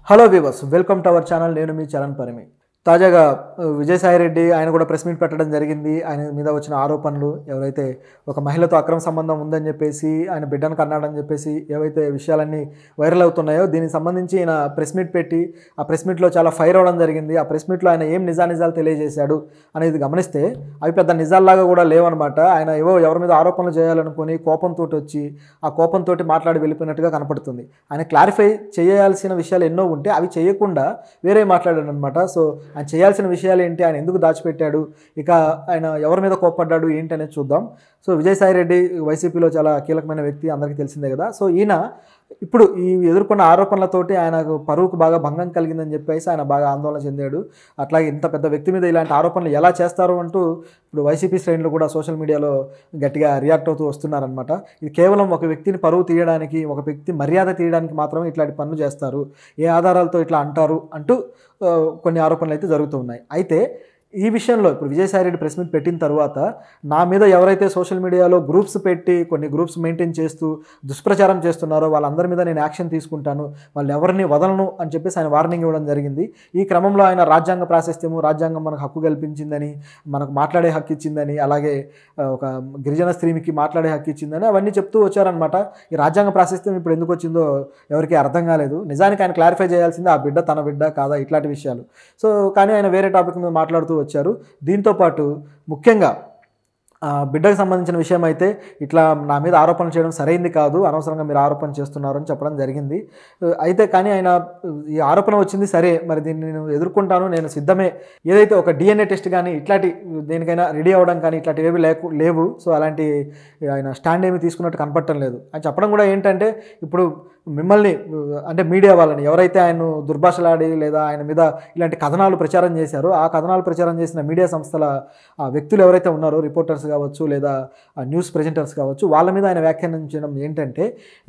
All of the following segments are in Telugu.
Hello viewers, welcome to our channel. నేను మీ చరణ్ పరిమి. తాజాగా విజయసాయిరెడ్డి ఆయన కూడా ప్రెస్ మీట్ పెట్టడం జరిగింది. ఆయన మీద వచ్చిన ఆరోపణలు, ఎవరైతే ఒక మహిళతో అక్రమ సంబంధం ఉందని చెప్పేసి ఆయన బిడ్డను కన్నాడని చెప్పేసి ఏవైతే విషయాలన్నీ వైరల్ అవుతున్నాయో దీనికి సంబంధించి ఆయన ప్రెస్ మీట్ పెట్టి ఆ ప్రెస్ మీట్లో చాలా ఫైర్ అవ్వడం జరిగింది. ఆ ప్రెస్ మీట్లో ఆయన ఏం నిజాలు తెలియజేశాడు అనేది గమనిస్తే అవి పెద్ద నిజాల్లాగా కూడా లేవన్నమాట. ఆయన ఎవరి మీద ఆరోపణలు చేయాలనుకుని కోపంతో వచ్చి ఆ కోపంతో మాట్లాడి వెళ్ళిపోయినట్టుగా కనపడుతుంది. ఆయన క్లారిఫై చేయాల్సిన విషయాలు ఎన్నో ఉంటే అవి చేయకుండా వేరే మాట్లాడాడు అనమాట. సో ఆయన చేయాల్సిన విషయాలు ఏంటి, ఆయన ఎందుకు దాచిపెట్టాడు, ఇక ఆయన ఎవరి మీద కోప్పడ్డాడు ఏంటి అనేది చూద్దాం. సో విజయసాయిరెడ్డి వైసీపీలో చాలా కీలకమైన వ్యక్తి, అందరికీ తెలిసిందే కదా. సో ఈయన ఇప్పుడు ఈ ఎదుర్కొన్న ఆరోపణలతోటి ఆయనకు పరువుకు బాగా భంగం కలిగిందని చెప్పేసి ఆయన బాగా ఆందోళన చెందాడు. అట్లాగే ఇంత పెద్ద వ్యక్తి మీద ఇలాంటి ఆరోపణలు ఎలా చేస్తారు అంటూ ఇప్పుడు వైసీపీ శ్రేణులు కూడా సోషల్ మీడియాలో గట్టిగా రియాక్ట్ అవుతూ వస్తున్నారనమాట. ఇది కేవలం ఒక వ్యక్తిని పరువు తీయడానికి, ఒక వ్యక్తి మర్యాద తీయడానికి మాత్రమే ఇట్లాంటి పనులు చేస్తారు, ఏ ఆధారాలతో ఇట్లా అంటారు అంటూ కొన్ని ఆరోపణలు అయితే జరుగుతూ ఉన్నాయి. అయితే ఈ విషయంలో ఇప్పుడు విజయసాయిరెడ్డి ప్రెస్ మీట్ పెట్టిన తర్వాత నా మీద ఎవరైతే సోషల్ మీడియాలో గ్రూప్స్ పెట్టి కొన్ని గ్రూప్స్ మెయింటైన్ చేస్తూ దుష్ప్రచారం చేస్తున్నారో వాళ్ళందరి మీద నేను యాక్షన్ తీసుకుంటాను, వాళ్ళు ఎవరిని వదలను అని చెప్పేసి ఆయన వార్నింగ్ ఇవ్వడం జరిగింది. ఈ క్రమంలో ఆయన రాజ్యాంగ ప్రాశస్త్యము, రాజ్యాంగం మనకు హక్కు కల్పించిందని, మనకు మాట్లాడే హక్కు ఇచ్చిందని, అలాగే ఒక గిరిజన స్త్రీకి మాట్లాడే హక్కు ఇచ్చిందని అవన్నీ చెప్తూ వచ్చారనమాట. ఈ రాజ్యాంగ ప్రాశస్త్యం ఇప్పుడు ఎందుకు వచ్చిందో ఎవరికి అర్థం కాలేదు. నిజానికి ఆయన క్లారిఫై చేయాల్సింది ఆ బిడ్డ తన బిడ్డ కాదా ఇట్లాంటి విషయాలు. సో కానీ ఆయన వేరే టాపిక్ మీద మాట్లాడుతూ వచ్చారు. దీంతోపాటు ముఖ్యంగా బిడ్డకు సంబంధించిన విషయం అయితే ఇట్లా నా మీద ఆరోపణలు చేయడం సరైంది కాదు, అనవసరంగా మీరు ఆరోపణ చేస్తున్నారు అని చెప్పడం జరిగింది. అయితే కానీ ఆయన ఈ ఆరోపణ వచ్చింది సరే, మరి దీన్ని నేను ఎదుర్కొంటాను, నేను సిద్ధమే, ఏదైతే ఒక DNA టెస్ట్ కానీ ఇట్లాంటి దేనికైనా రెడీ అవ్వడం కానీ ఇట్లాంటివి ఏవి లేవు. సో అలాంటి ఆయన స్టాండ్ ఏమి తీసుకున్నట్టు కనపడటం లేదు. ఆయన చెప్పడం కూడా ఏంటంటే ఇప్పుడు మిమ్మల్ని అంటే మీడియా వాళ్ళని ఎవరైతే ఆయన దుర్భాషలాడి లేదా ఆయన మీద ఇలాంటి కథనాలు ప్రచారం చేశారో ఆ కథనాలు ప్రచారం చేసిన మీడియా సంస్థల వ్యక్తులు ఎవరైతే ఉన్నారో, రిపోర్టర్స్ కావచ్చు లేదా న్యూస్ ప్రెజెంటర్స్ కావచ్చు, వాళ్ళ మీద ఆయన వ్యాఖ్యానించడం ఏంటంటే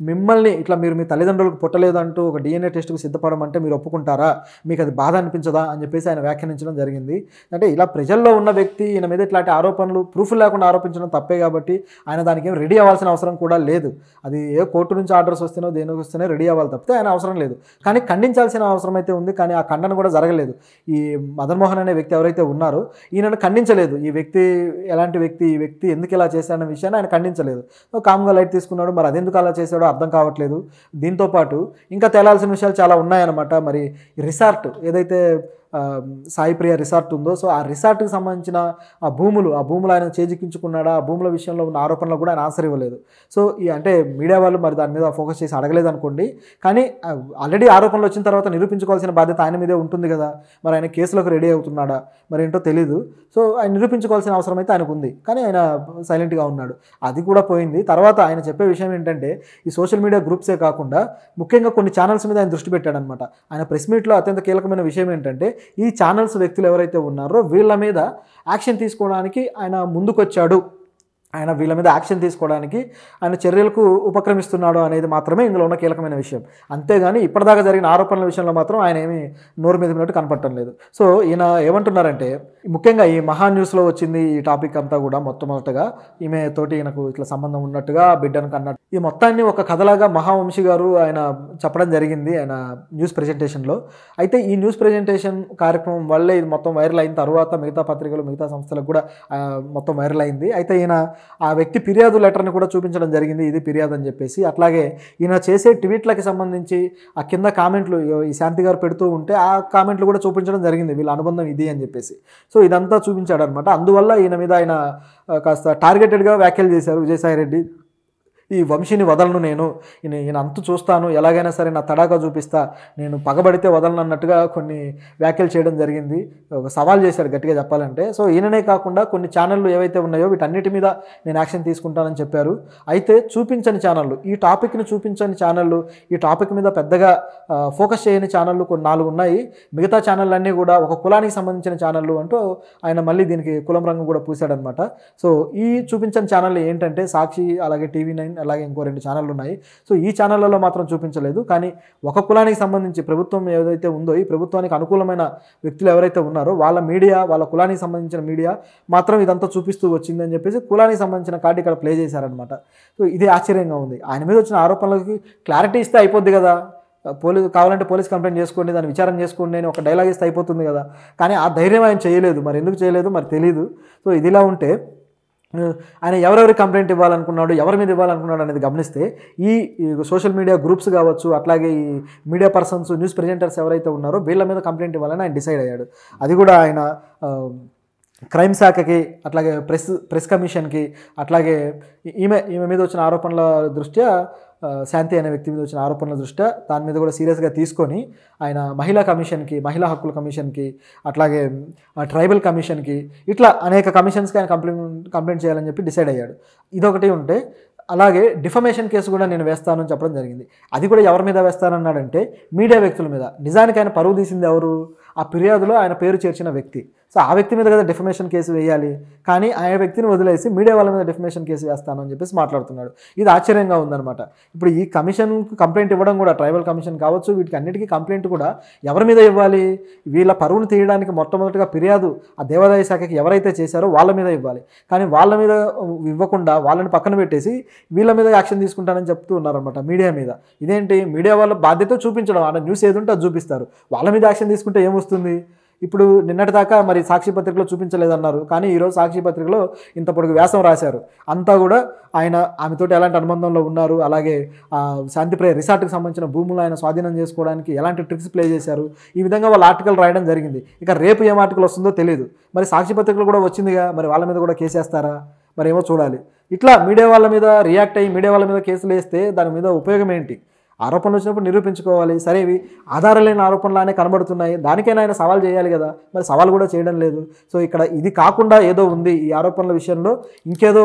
మిమ్మల్ని ఇట్లా మీరు మీ తల్లిదండ్రులకు పుట్టలేదంటూ ఒక DNA టెస్ట్కు సిద్ధపడమంటే మీరు ఒప్పుకుంటారా, మీకు అది బాధ అనిపించదా అని చెప్పేసి ఆయన వ్యాఖ్యానించడం జరిగింది. అంటే ఇలా ప్రజల్లో ఉన్న వ్యక్తి ఈయన మీద ఇట్లాంటి ఆరోపణలు ప్రూఫ్ లేకుండా ఆరోపించడం తప్పే కాబట్టి ఆయన దానికి ఏం రెడీ అవ్వాల్సిన అవసరం కూడా లేదు. అది ఏ కోర్టు నుంచి ఆర్డర్స్ వస్తేనో దేనికి వస్తేనే రెడీ అవ్వాలి తప్పితే ఆయన అవసరం లేదు. కానీ ఖండించాల్సిన అవసరం అయితే ఉంది, కానీ ఆ ఖండన కూడా జరగలేదు. ఈ మదన్ మోహన్ అనే వ్యక్తి ఎవరైతే ఉన్నారో ఈయనను ఖండించలేదు. ఈ వ్యక్తి ఎలాంటి వ్యక్తి, ఈ వ్యక్తి ఎందుకు ఇలా చేశాడన్న విషయాన్ని ఆయన ఖండించలేదు. కామ్గా లైట్ తీసుకున్నాడు. మరి అదెందుకు అలా చేశాడో అర్థం కావట్లేదు. దీంతోపాటు ఇంకా తేలాల్సిన విషయాలు చాలా ఉన్నాయన్నమాట. మరి రిసార్ట్ ఏదైతే సాయిప్రియ రిసార్ట్ ఉందో, సో ఆ రిసార్ట్కి సంబంధించిన ఆ భూములు ఆయన చేజిక్కించుకున్నాడా, ఆ భూముల విషయంలో ఉన్న ఆరోపణలు కూడా ఆయన ఆన్సర్ ఇవ్వలేదు. సో ఈ అంటే మీడియా వాళ్ళు మరి దాని మీద ఫోకస్ చేసి అడగలేదు అనుకోండి, కానీ ఆల్రెడీ ఆరోపణలు వచ్చిన తర్వాత నిరూపించుకోవాల్సిన బాధ్యత ఆయన మీదే ఉంటుంది కదా. మరి ఆయన కేసులకు రెడీ అవుతున్నాడా మరి ఏంటో తెలీదు. సో ఆయన నిరూపించుకోవాల్సిన అవసరం అయితే ఆయనకు ఉంది, కానీ ఆయన సైలెంట్గా ఉన్నాడు. అది కూడా పోయింది. తర్వాత ఆయన చెప్పే విషయం ఏంటంటే ఈ సోషల్ మీడియా గ్రూప్సే కాకుండా ముఖ్యంగా కొన్ని ఛానల్స్ మీద ఆయన దృష్టి పెట్టాడనమాట. ఆయన ప్రెస్ మీట్లో అత్యంత కీలకమైన విషయం ఏంటంటే ఈ ఛానల్స్ వ్యక్తులు ఎవరైతే ఉన్నారో వీళ్ళ మీద యాక్షన్ తీసుకోవడానికి ఆయన ముందుకొచ్చాడు, ఆయన వీళ్ళ మీద యాక్షన్ తీసుకోవడానికి ఆయన చర్యలకు ఉపక్రమిస్తున్నాడు అనేది మాత్రమే ఇందులో ఉన్న కీలకమైన విషయం. అంతేగాని ఇప్పటిదాకా జరిగిన ఆరోపణల విషయంలో మాత్రం ఆయన ఏమీ నోరు మెదిపినట్టు కనపడటం లేదు. సో ఈయన ఏమంటున్నారంటే ముఖ్యంగా ఈ మహా న్యూస్లో వచ్చింది ఈ టాపిక్ అంతా కూడా మొట్టమొదటగా ఈమె తోటి ఈయనకు ఇట్లా సంబంధం ఉన్నట్టుగా బిడ్డను కన్నట్టు ఈ మొత్తాన్ని ఒక కథలాగా మహావంశీ గారు ఆయన చెప్పడం జరిగింది ఆయన న్యూస్ ప్రెజెంటేషన్లో. అయితే ఈ న్యూస్ ప్రెజెంటేషన్ కార్యక్రమం వల్లే ఇది మొత్తం వైరల్ అయిన తర్వాత మిగతా పత్రికలు మిగతా సంస్థలకు కూడా మొత్తం వైరల్ అయింది. అయితే ఈయన ఆ వ్యక్తి ఫిర్యాదు లెటర్ని కూడా చూపించడం జరిగింది, ఇది ఫిర్యాదు అని చెప్పేసి. అట్లాగే ఈయన చేసే ట్వీట్లకి సంబంధించి ఆ కింద కామెంట్లు ఈ శాంతి గారు పెడుతూ ఉంటే ఆ కామెంట్లు కూడా చూపించడం జరిగింది, వీళ్ళ అనుబంధం ఇది అని చెప్పేసి. సో ఇదంతా చూపించాడు అనమాట. అందువల్ల ఈయన మీద ఆయన కాస్త టార్గెటెడ్గా వ్యాఖ్యలు చేశారు విజయసాయిరెడ్డి. ఈ వంశీని వదలను, ఈయన అంతు చూస్తాను, ఎలాగైనా సరే నా తడాకా చూపిస్తా, నేను పగబడితే వదలను అన్నట్టుగా కొన్ని వ్యాఖ్యలు చేయడం జరిగింది. ఒక సవాల్ చేశాడు గట్టిగా చెప్పాలంటే. సో ఈయననే కాకుండా కొన్ని ఛానళ్ళు ఏవైతే ఉన్నాయో వీటన్నిటి మీద నేను యాక్షన్ తీసుకుంటానని చెప్పారు. అయితే చూపించని ఛానళ్ళు, ఈ టాపిక్ని చూపించని ఛానళ్ళు, ఈ టాపిక్ మీద పెద్దగా ఫోకస్ చేయని ఛానళ్ళు కొన్ని 4 ఉన్నాయి. మిగతా ఛానళ్ళన్నీ కూడా ఒక కులానికి సంబంధించిన ఛానళ్ళు అంటూ ఆయన మళ్ళీ దీనికి కులం రంగు కూడా పూశాడనమాట. సో ఈ చూపించని ఛానళ్ళు ఏంటంటే సాక్షి, అలాగే TV9, అలాగే ఇంకో 2 ఛానళ్ళు ఉన్నాయి. సో ఈ ఛానళ్ళలో మాత్రం చూపించలేదు. కానీ ఒక కులానికి సంబంధించి ప్రభుత్వం ఏదైతే ఉందో ఈ ప్రభుత్వానికి అనుకూలమైన వ్యక్తులు ఎవరైతే ఉన్నారో వాళ్ళ మీడియా, వాళ్ళ కులానికి సంబంధించిన మీడియా మాత్రం ఇదంతా చూపిస్తూ వచ్చిందని చెప్పేసి కులానికి సంబంధించిన కార్డు ఇక్కడ ప్లే చేశారనమాట. సో ఇది ఆశ్చర్యంగా ఉంది. ఆయన మీద వచ్చిన ఆరోపణలకి క్లారిటీ ఇస్తే అయిపోద్ది కదా. కావాలంటే పోలీస్ కంప్లైంట్ చేసుకోండి, దాన్ని విచారణ చేసుకోండి అని ఒక డైలాగ్ ఇస్తే అయిపోతుంది కదా. కానీ ఆ ధైర్యం ఆయన చేయలేదు. మరి ఎందుకు చేయలేదు మరి తెలీదు. సో ఇదిలా ఉంటే ఆయన ఎవరెవరికి కంప్లైంట్ ఇవ్వాలనుకున్నాడు, ఎవరి మీద ఇవ్వాలనుకున్నాడు అనేది గమనిస్తే ఈ సోషల్ మీడియా గ్రూప్స్ కావచ్చు, అట్లాగే ఈ మీడియా పర్సన్స్, న్యూస్ ప్రెజెంటర్స్ ఎవరైతే ఉన్నారో వీళ్ళ మీద కంప్లైంట్ ఇవ్వాలని ఆయన డిసైడ్ అయ్యాడు. అది కూడా ఆయన క్రైమ్ శాఖకి, అట్లాగే ప్రెస్ కమిషన్కి, అట్లాగే ఈమె మీద వచ్చిన ఆరోపణల దృష్ట్యా, శాంతి అనే వ్యక్తి మీద వచ్చిన ఆరోపణల దృష్ట్యా దాని మీద కూడా సీరియస్గా తీసుకొని ఆయన మహిళా కమిషన్కి, మహిళా హక్కుల కమిషన్కి, అట్లాగే ట్రైబల్ కమిషన్కి, ఇట్లా అనేక కమిషన్స్కి ఆయన కంప్లైంట్ చేయాలని చెప్పి డిసైడ్ అయ్యాడు. ఇదొకటి ఉంటే అలాగే డిఫమేషన్ కేసు కూడా నేను వేస్తానని చెప్పడం జరిగింది. అది కూడా ఎవరి మీద వేస్తానన్నాడంటే మీడియా వ్యక్తుల మీద. నిజానికి ఆయన పరువు తీసింది ఎవరు? ఆ ఫిర్యాదులో ఆయన పేరు చేర్చిన వ్యక్తి. సో ఆ వ్యక్తి మీద కదా డిఫమేషన్ కేసు వేయాలి. కానీ ఆయన వ్యక్తిని వదిలేసి మీడియా వాళ్ళ మీద డిఫమేషన్ కేసు వేస్తాను అని చెప్పేసి మాట్లాడుతున్నాడు. ఇది ఆశ్చర్యంగా ఉందన్నమాట. ఇప్పుడు ఈ కమిషన్కు కంప్లైంట్ ఇవ్వడం కూడా, ట్రైబల్ కమిషన్ కావచ్చు, వీటికి అన్నిటికీ కంప్లైంట్ కూడా ఎవరి మీద ఇవ్వాలి? వీళ్ళ పరువును తీయడానికి మొట్టమొదటిగా ఫిర్యాదు ఆ దేవాదాయ శాఖకి ఎవరైతే చేశారో వాళ్ళ మీద ఇవ్వాలి. కానీ వాళ్ళ మీద ఇవ్వకుండా వాళ్ళని పక్కన పెట్టేసి వీళ్ళ మీద యాక్షన్ తీసుకుంటానని చెప్తూ ఉన్నారనమాట మీడియా మీద. ఇదేంటి? మీడియా వాళ్ళ బాధ్యత చూపించడం, ఆ న్యూస్ ఏదుంటే అది చూపిస్తారు. వాళ్ళ మీద యాక్షన్ తీసుకుంటే ఏమొస్తుంది? ఇప్పుడు నిన్నటిదాకా మరి సాక్షి పత్రికలో చూపించలేదన్నారు, కానీ ఈరోజు సాక్షి పత్రికలో ఇంత పొడుగు వ్యాసం రాశారు. అంతా కూడా ఆయన ఆమెతోటి ఎలాంటి అనుబంధంలో ఉన్నారు, అలాగే శాంతిప్రియ రిసార్ట్కి సంబంధించిన భూములు ఆయన స్వాధీనం చేసుకోవడానికి ఎలాంటి ట్రిక్స్ ప్లే చేశారు, ఈ విధంగా వాళ్ళు ఆర్టికల్ రాయడం జరిగింది. ఇక రేపు ఏం ఆర్టికల్ వస్తుందో తెలియదు. మరి సాక్షి పత్రికలు కూడా వచ్చిందిగా, మరి వాళ్ళ మీద కూడా కేసేస్తారా? మరి ఏమో చూడాలి. ఇట్లా మీడియా వాళ్ళ మీద రియాక్ట్ అయ్యి మీడియా వాళ్ళ మీద కేసులు వేస్తే దాని మీద ఉపయోగం ఏంటి? ఆరోపణలు వచ్చినప్పుడు నిరూపించుకోవాలి. సరే, ఇవి ఆధారం లేని ఆరోపణలానే కనబడుతున్నాయి, దానికైనా ఆయన సవాల్ చేయాలి కదా. మరి సవాల్ కూడా చేయడం లేదు. సో ఇక్కడ ఇది కాకుండా ఏదో ఉంది, ఈ ఆరోపణల విషయంలో ఇంకేదో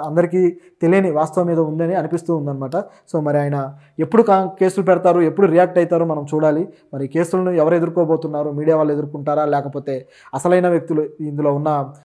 అందరికీ తెలియని వాస్తవం ఏదో ఉందని అనిపిస్తూ ఉందన్నమాట. సో మరి ఆయన ఎప్పుడు కేసులు పెడతారు, ఎప్పుడు రియాక్ట్ అవుతారో మనం చూడాలి. మరి కేసులను ఎవరు ఎదుర్కోబోతున్నారు? మీడియా వాళ్ళు ఎదుర్కొంటారా, లేకపోతే అసలైన వ్యక్తులు ఇందులో ఉన్న